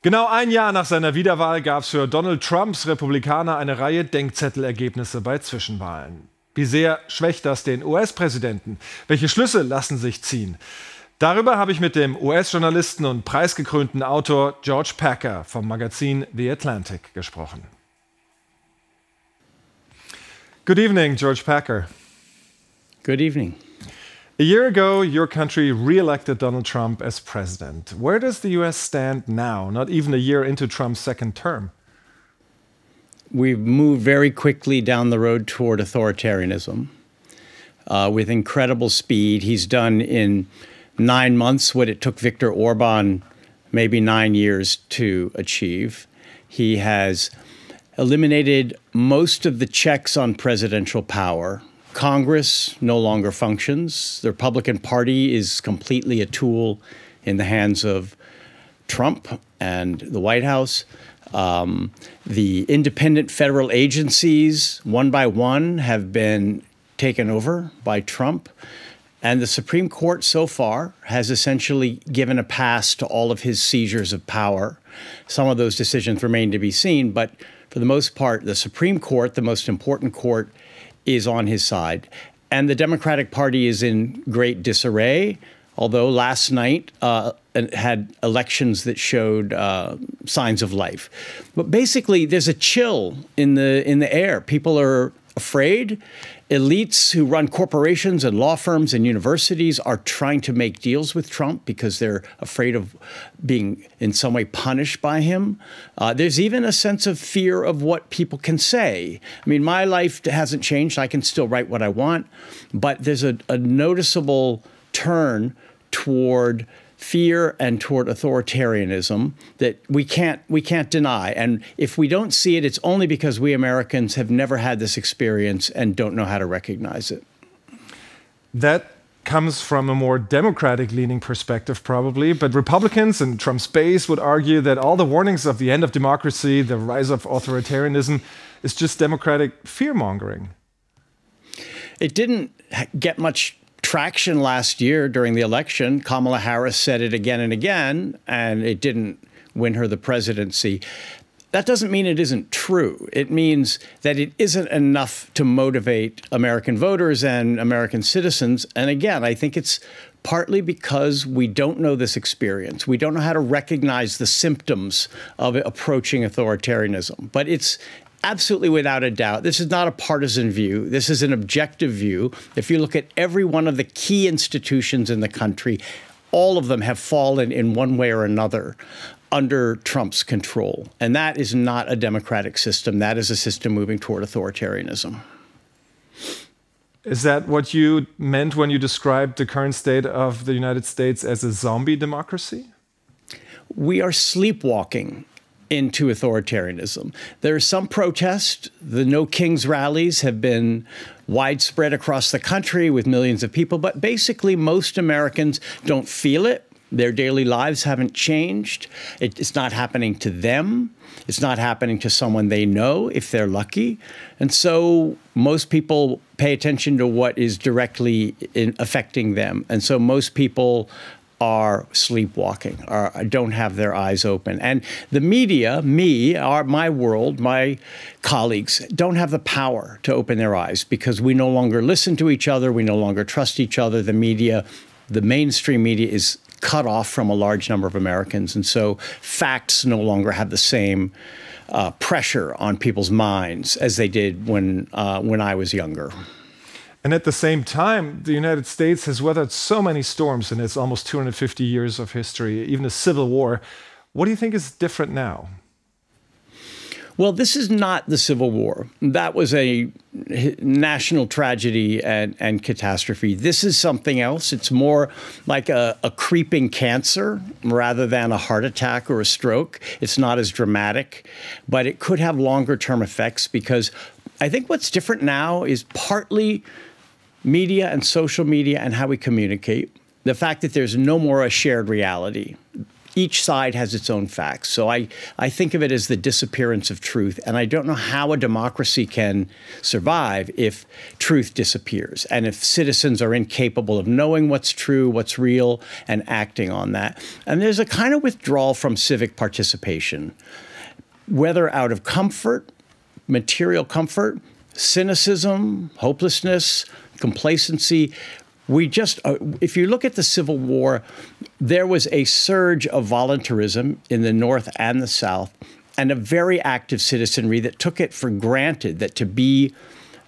Genau ein Jahr nach seiner Wiederwahl gab es für Donald Trumps Republikaner eine Reihe Denkzettelergebnisse bei Zwischenwahlen. Wie sehr schwächt das den US-Präsidenten? Welche Schlüsse lassen sich ziehen? Darüber habe ich mit dem US-Journalisten und preisgekrönten Autor George Packer vom Magazin The Atlantic gesprochen. Good evening, George Packer. Good evening. A year ago, your country re-elected Donald Trump as president. Where does the US stand now, not even a year into Trump's second term? We've moved very quickly down the road toward authoritarianism with incredible speed. He's done in 9 months what it took Viktor Orban maybe 9 years to achieve. He has eliminated most of the checks on presidential power. Congress no longer functions. The Republican Party is completely a tool in the hands of Trump and the White House. The independent federal agencies, one by one, have been taken over by Trump. And the Supreme Court so far has essentially given a pass to all of his seizures of power. Some of those decisions remain to be seen, but for the most part, the Supreme Court, the most important court, is on his side. And the Democratic Party is in great disarray, although last night had elections that showed signs of life. But basically, there's a chill in the air. People are afraid. Elites who run corporations and law firms and universities are trying to make deals with Trump because they're afraid of being in some way punished by him. There's even a sense of fear of what people can say. I mean, my life hasn't changed. I can still write what I want, but there's a noticeable turn toward fear and toward authoritarianism that we can't deny. And if we don't see it, it's only because we Americans have never had this experience and don't know how to recognize it. That comes from a more democratic-leaning perspective, probably. But Republicans and Trump's base would argue that all the warnings of the end of democracy, the rise of authoritarianism, is just democratic fear-mongering. It didn't get much traction last year during the election. Kamala Harris said it again and again, and it didn't win her the presidency. That doesn't mean it isn't true. It means that it isn't enough to motivate American voters and American citizens. And again, I think it's partly because we don't know this experience. We don't know how to recognize the symptoms of approaching authoritarianism. But it's absolutely without a doubt, this is not a partisan view. This is an objective view. If you look at every one of the key institutions in the country, all of them have fallen in one way or another under Trump's control. And that is not a democratic system. That is a system moving toward authoritarianism. Is that what you meant when you described the current state of the United States as a zombie democracy? We are sleepwalking into authoritarianism. There is some protest. The No Kings rallies have been widespread across the country with millions of people, but basically most Americans don't feel it. Their daily lives haven't changed. It's not happening to them. It's not happening to someone they know, if they're lucky. And so most people pay attention to what is directly affecting them. And so most people are sleepwalking, or don't have their eyes open. And the media, my world, my colleagues, don't have the power to open their eyes because we no longer listen to each other. We no longer trust each other. The media, the mainstream media, is cut off from a large number of Americans. And so facts no longer have the same pressure on people's minds as they did when I was younger. And at the same time, the United States has weathered so many storms in its almost 250 years of history, even a civil war. What do you think is different now? Well, this is not the Civil War. That was a national tragedy and catastrophe. This is something else. It's more like a creeping cancer rather than a heart attack or a stroke. It's not as dramatic, but it could have longer-term effects because I think what's different now is partly media and social media and how we communicate. The fact that there's no more a shared reality. each side has its own facts. So I think of it as the disappearance of truth. And I don't know how a democracy can survive if truth disappears and if citizens are incapable of knowing what's true, what's real, and acting on that. And there's a kind of withdrawal from civic participation, whether out of comfort, material comfort, cynicism, hopelessness, complacency. If you look at the Civil War, there was a surge of voluntarism in the North and the South, and a very active citizenry that took it for granted that to be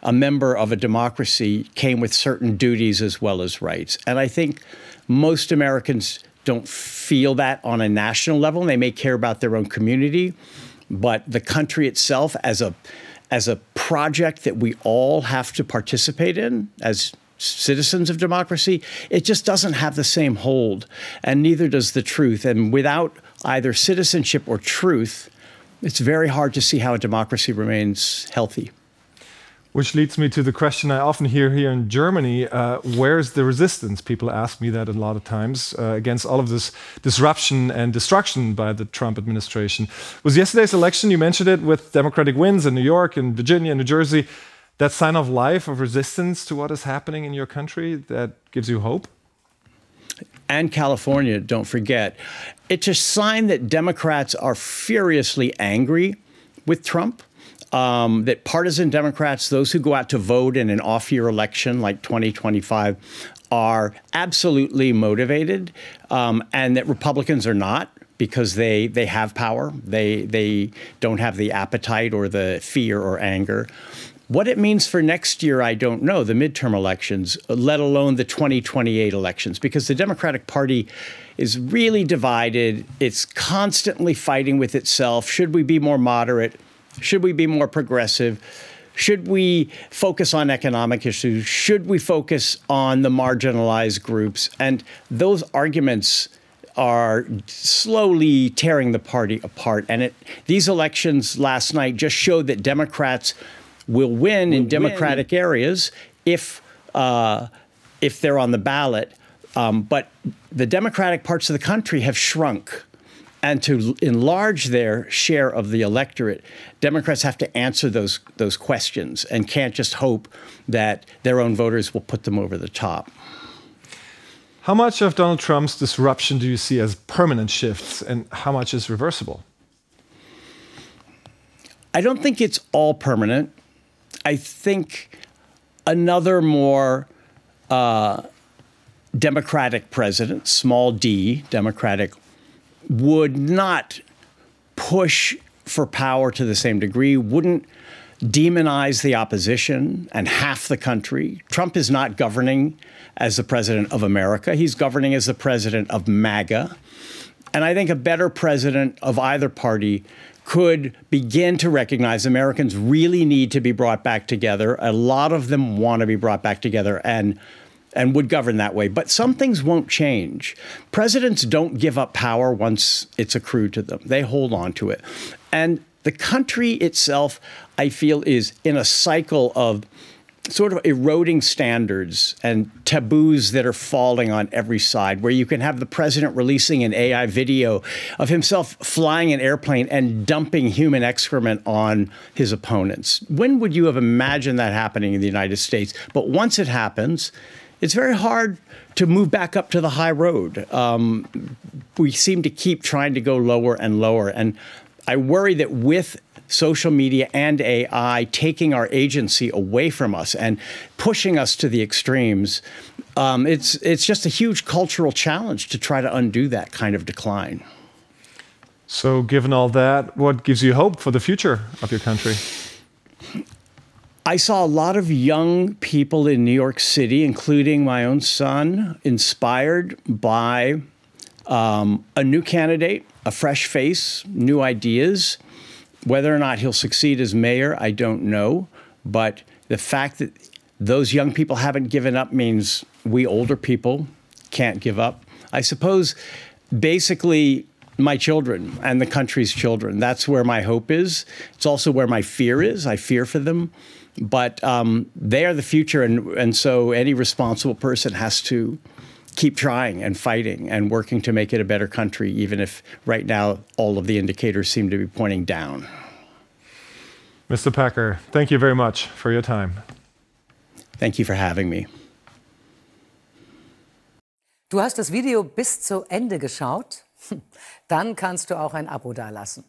a member of a democracy came with certain duties as well as rights. And I think most Americans don't feel that on a national level. They may care about their own community, but the country itself as a project that we all have to participate in as citizens of democracy, it just doesn't have the same hold, and neither does the truth. And without either citizenship or truth, it's very hard to see how a democracy remains healthy. Which leads me to the question I often hear here in Germany, where's the resistance? People ask me that a lot of times against all of this disruption and destruction by the Trump administration. Was yesterday's election, you mentioned it, with Democratic wins in New York and Virginia and New Jersey, that sign of life, of resistance to what is happening in your country that gives you hope? And California, don't forget. It's a sign that Democrats are furiously angry with Trump, that partisan Democrats, those who go out to vote in an off-year election like 2025, are absolutely motivated, and that Republicans are not, because they have power. They don't have the appetite or the fear or anger. What it means for next year, I don't know, the midterm elections, let alone the 2028 elections, because the Democratic Party is really divided. It's constantly fighting with itself. Should we be more moderate? Should we be more progressive? Should we focus on economic issues? Should we focus on the marginalized groups? And those arguments are slowly tearing the party apart. And these elections last night just showed that Democrats will win in Democratic areas if they're on the ballot. But the Democratic parts of the country have shrunk. And to enlarge their share of the electorate, Democrats have to answer those questions and can't just hope that their own voters will put them over the top. How much of Donald Trump's disruption do you see as permanent shifts, and how much is reversible? I don't think it's all permanent. I think another more democratic president, small d, democratic, would not push for power to the same degree, wouldn't demonize the opposition and half the country. Trump is not governing as the president of America. He's governing as the president of MAGA. And I think a better president of either party could begin to recognize Americans really need to be brought back together. A lot of them want to be brought back together and would govern that way. But some things won't change. Presidents don't give up power once it's accrued to them. They hold on to it. And the country itself, I feel, is in a cycle of sort of eroding standards and taboos that are falling on every side, where you can have the president releasing an AI video of himself flying an airplane and dumping human excrement on his opponents. When would you have imagined that happening in the United States? But once it happens, it's very hard to move back up to the high road. We seem to keep trying to go lower and lower. And I worry that with social media and AI taking our agency away from us and pushing us to the extremes, it's just a huge cultural challenge to try to undo that kind of decline. So given all that, what gives you hope for the future of your country? I saw a lot of young people in New York City, including my own son, inspired by a new candidate, a fresh face, new ideas. Whether or not he'll succeed as mayor, I don't know. But the fact that those young people haven't given up means we older people can't give up. I suppose basically my children and the country's children, that's where my hope is. It's also where my fear is. I fear for them. But they are the future. And so any responsible person has to keep trying and fighting and working to make it a better country, even if right now all of the indicators seem to be pointing down. Mr. Packer, thank you very much for your time. Thank you for having me. Du hast das Video bis zu Ende geschaut? Dann kannst du auch ein Abo dalassen.